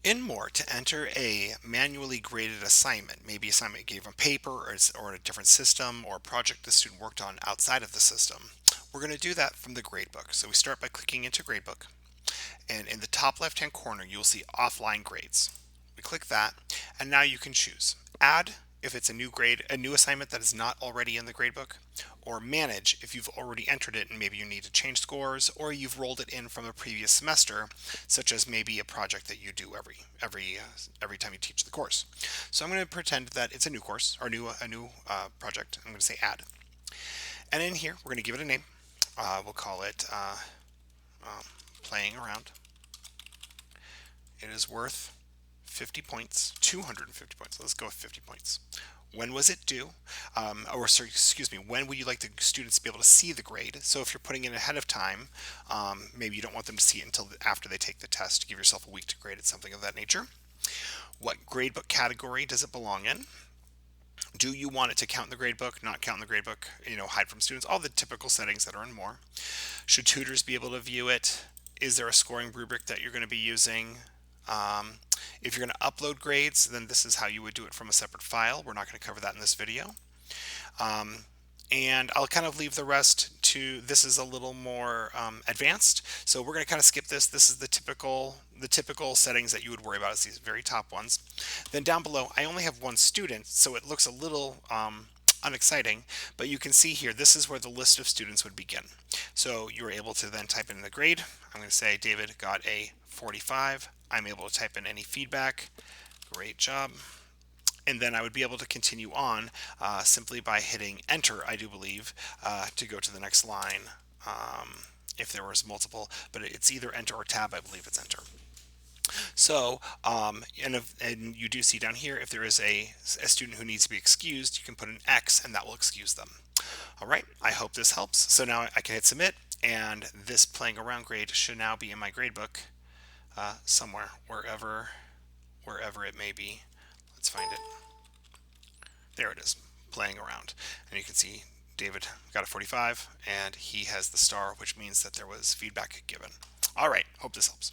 In MOER, to enter a manually graded assignment, maybe assignment you gave on paper or in a different system or a project the student worked on outside of the system, we're going to do that from the gradebook. So we start by clicking into gradebook, and in the top left hand corner you'll see offline grades. We click that, and now you can choose add if it's a new grade, a new assignment that is not already in the gradebook, or manage if you've already entered it and maybe you need to change scores, or you've rolled it in from a previous semester, such as maybe a project that you do every time you teach the course. So I'm going to pretend that it's a new course or a new project. I'm going to say add, and in here we're going to give it a name. We'll call it um, playing around. It is worth 50 points, 250 points. Let's go with 50 points. When was it due? Sorry, excuse me, when would you like the students to be able to see the grade? So if you're putting it ahead of time, maybe you don't want them to see it until after they take the test. Give yourself a week to grade it, something of that nature. What gradebook category does it belong in? Do you want it to count in the gradebook, not count in the gradebook, hide from students, all the typical settings that are in MOER. Should tutors be able to view it? Is there a scoring rubric that you're going to be using? Um, if you're going to upload grades, then this is how you would do it from a separate file. We're not going to cover that in this video. Um, and I'll kind of leave the rest to, this is a little more advanced, so we're going to kind of skip this. This is the typical settings that you would worry about, is these very top ones. Then down below, I only have one student, so it looks a little unexciting, but you can see here, this is where the list of students would begin. So you're able to then type in the grade. I'm going to say David got a 45. I'm able to type in any feedback. Great job. And then I would be able to continue on simply by hitting enter, I do believe, to go to the next line. If there was multiple, but it's either enter or tab. I believe it's enter. So, and you do see down here, if there is a student who needs to be excused, you can put an X and that will excuse them. All right, I hope this helps. So now I can hit submit, and this playing around grade should now be in my gradebook somewhere, wherever it may be. Let's find it. There it is, playing around. And you can see David got a 45, and he has the star, which means that there was feedback given. All right, hope this helps.